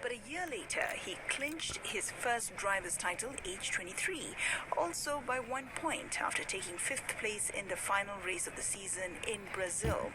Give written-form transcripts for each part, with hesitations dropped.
But a year later, he clinched his first driver's title, age 23, also by 1 point after taking fifth place in the final race of the season in Brazil.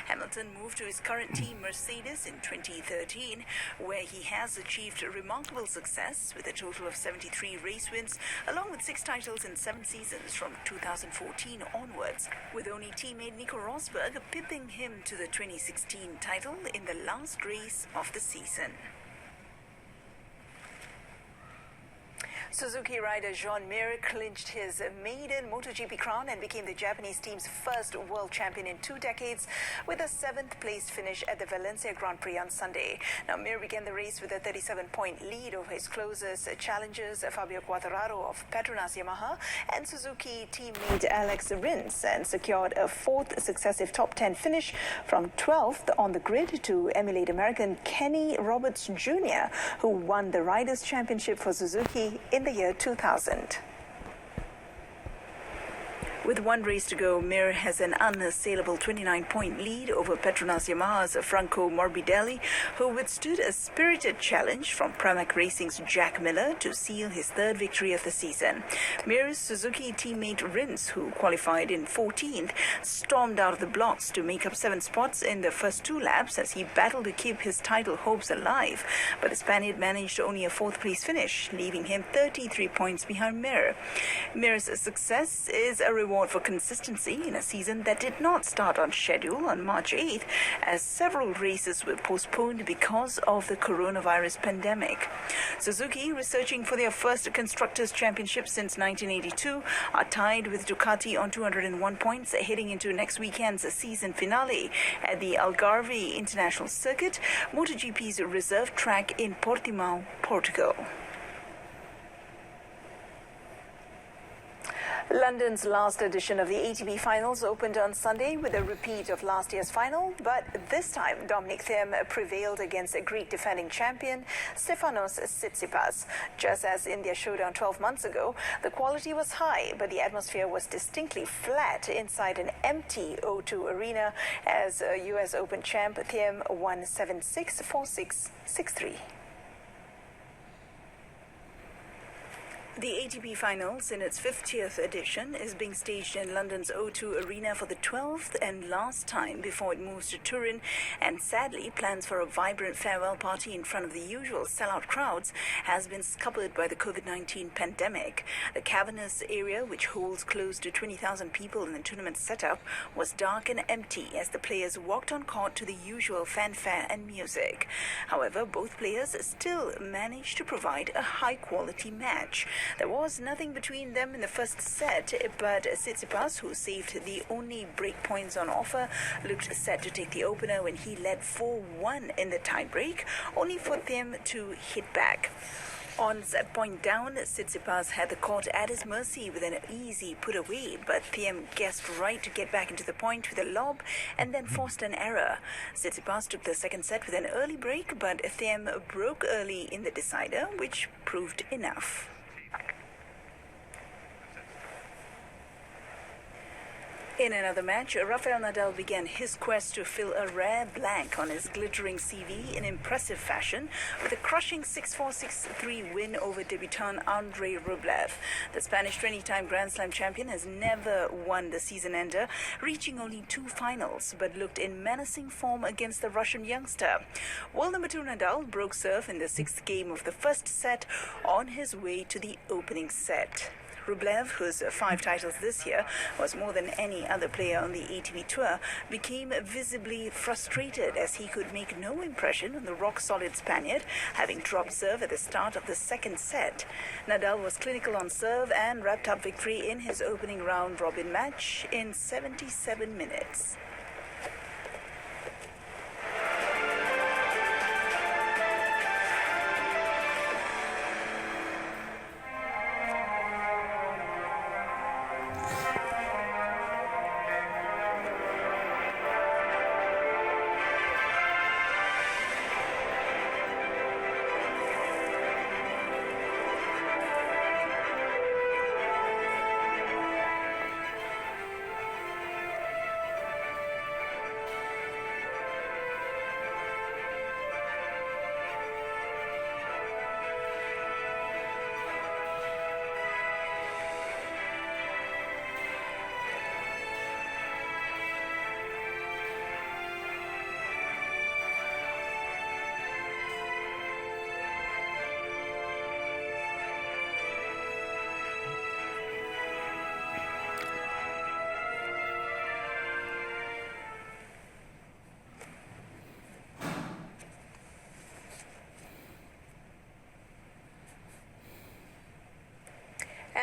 Hamilton moved to his current team, Mercedes, in 2013, where he has achieved remarkable success with a total of 73 race wins, along with 6 titles in 7 seasons from 2014 onwards, with only teammate Nico Rosberg pipping him to the 2016 title in the last race of the season. Suzuki rider Joan Mir clinched his maiden MotoGP crown and became the Japanese team's first world champion in 2 decades with a 7th place finish at the Valencia Grand Prix on Sunday. Now, Mir began the race with a 37-point lead over his closest challengers, Fabio Quartararo of Petronas Yamaha and Suzuki teammate Alex Rins, and secured a 4th successive top 10 finish from 12th on the grid to emulate American Kenny Roberts Jr., who won the Riders' Championship for Suzuki in the year 2000. With 1 race to go, Mir has an unassailable 29-point lead over Petronas Yamaha's Franco Morbidelli, who withstood a spirited challenge from Pramac Racing's Jack Miller to seal his 3rd victory of the season. Mir's Suzuki teammate Rins, who qualified in 14th, stormed out of the blocks to make up 7 spots in the first 2 laps as he battled to keep his title hopes alive. But the Spaniard managed only a 4th place finish, leaving him 33 points behind Mir. Mir's success is a reward for consistency in a season that did not start on schedule on March 8th, as several races were postponed because of the coronavirus pandemic. Suzuki, researching for their first Constructors' Championship since 1982, are tied with Ducati on 201 points heading into next weekend's season finale at the Algarve International Circuit, MotoGP's reserve track in Portimao, Portugal. London's last edition of the ATP Finals opened on Sunday with a repeat of last year's final, but this time Dominic Thiem prevailed against a Greek defending champion, Stefanos Tsitsipas. Just as in their showdown 12 months ago, the quality was high, but the atmosphere was distinctly flat inside an empty O2 arena as US Open champ Thiem won 7-6, 4-6, 6-3. The ATP Finals, in its 50th edition, is being staged in London's O2 Arena for the 12th and last time before it moves to Turin, and sadly, plans for a vibrant farewell party in front of the usual sellout crowds has been scuppered by the COVID-19 pandemic. The cavernous area, which holds close to 20,000 people in the tournament setup, was dark and empty as the players walked on court to the usual fanfare and music. However, both players still managed to provide a high-quality match. There was nothing between them in the first set, but Tsitsipas, who saved the only break points on offer, looked set to take the opener when he led 4-1 in the tiebreak, only for Thiem to hit back. On set point down, Tsitsipas had the court at his mercy with an easy put away, but Thiem guessed right to get back into the point with a lob and then forced an error. Tsitsipas took the second set with an early break, but Thiem broke early in the decider, which proved enough. In another match, Rafael Nadal began his quest to fill a rare blank on his glittering CV in impressive fashion with a crushing 6-4, 6-3 win over debutant Andrei Rublev. The Spanish 20-time Grand Slam champion has never won the season ender, reaching only 2 finals, but looked in menacing form against the Russian youngster. World number 2 Nadal broke serve in the 6th game of the first set on his way to the opening set. Rublev, whose 5 titles this year was more than any other player on the ATP Tour, became visibly frustrated as he could make no impression on the rock-solid Spaniard, having dropped serve at the start of the second set. Nadal was clinical on serve and wrapped up victory in his opening round-robin match in 77 minutes.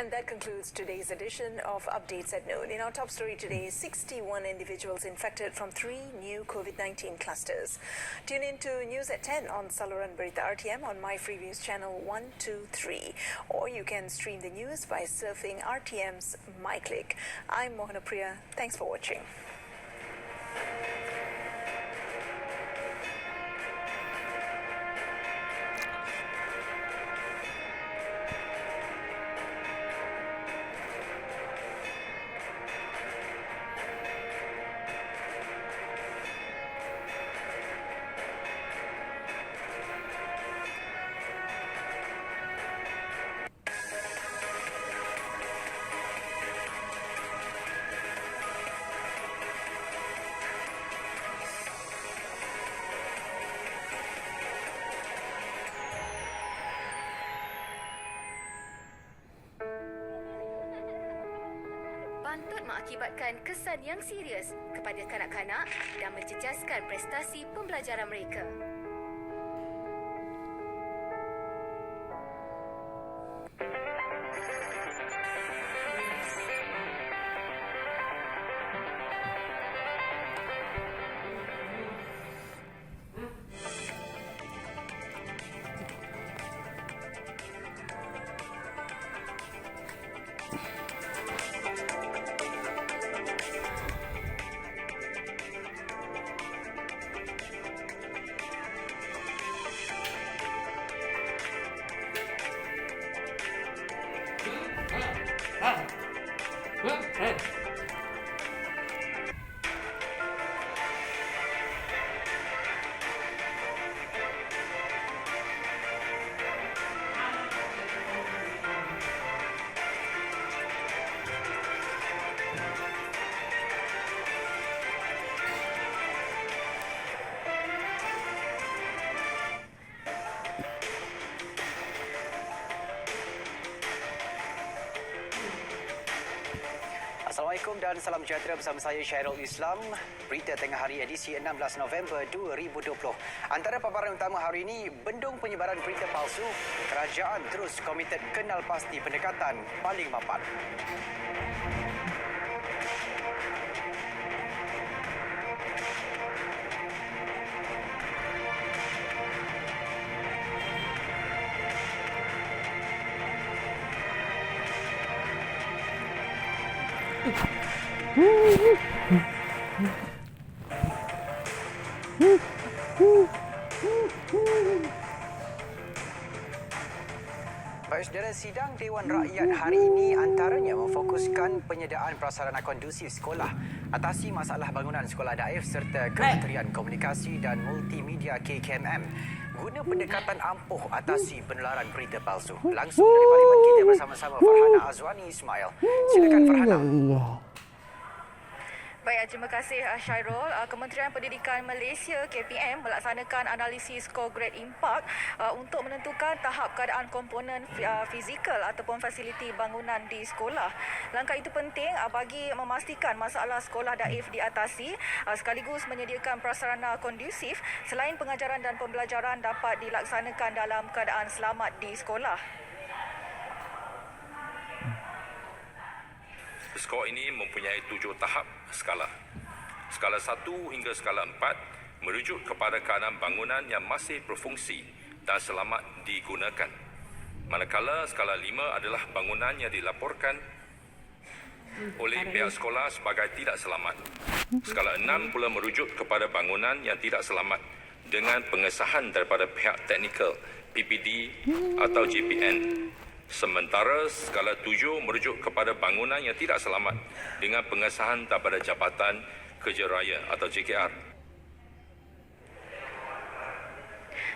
And that concludes today's edition of Updates at Noon. In our top story today, 61 individuals infected from 3 new COVID-19 clusters. Tune in to News at 10 on Saluran Berita RTM on My Freeviews channel 123. Or you can stream the news by surfing RTM's MyClick. I'm Mohana Priya. Thanks for watching. Pantut mengakibatkan kesan yang serius kepada kanak-kanak dan menjejaskan prestasi pembelajaran mereka. Assalamualaikum dan salam sejahtera bersama saya Syairul Islam. Berita tengah hari edisi 16 November 2020. Antara paparan utama hari ini, bendung penyebaran berita palsu, kerajaan terus komited kenal pasti pendekatan paling mapan. Baik saudara, sidang Dewan Rakyat hari ini antaranya memfokuskan penyediaan prasarana kondusif sekolah, atasi masalah bangunan sekolah daif serta Kementerian Komunikasi dan Multimedia KKMM guna pendekatan ampuh atasi penularan berita palsu. Langsung dari Parlimen kita bersama-sama Farhana Azwani Ismail. Silakan Farhana. Baik, terima kasih Syairul. Kementerian Pendidikan Malaysia KPM melaksanakan analisis skor grade impak untuk menentukan tahap keadaan komponen fizikal ataupun fasiliti bangunan di sekolah. Langkah itu penting bagi memastikan masalah sekolah daif diatasi sekaligus menyediakan prasarana kondusif selain pengajaran dan pembelajaran dapat dilaksanakan dalam keadaan selamat di sekolah. Skor ini mempunyai 7 tahap skala. Skala 1 hingga skala 4 merujuk kepada keadaan bangunan yang masih berfungsi dan selamat digunakan. Manakala skala 5 adalah bangunan yang dilaporkan oleh pihak sekolah sebagai tidak selamat. Skala 6 pula merujuk kepada bangunan yang tidak selamat dengan pengesahan daripada pihak teknikal, PPD atau JPN. Sementara skala 7 merujuk kepada bangunan yang tidak selamat dengan pengesahan daripada Jabatan Kerja Raya atau JKR.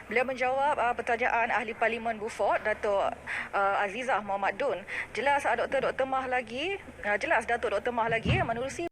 Beliau menjawab pertanyaan Ahli Parlimen Beaufort, Datuk Azizah Muhammad Dun. Jelas Datuk Dr. Mah lagi menerusi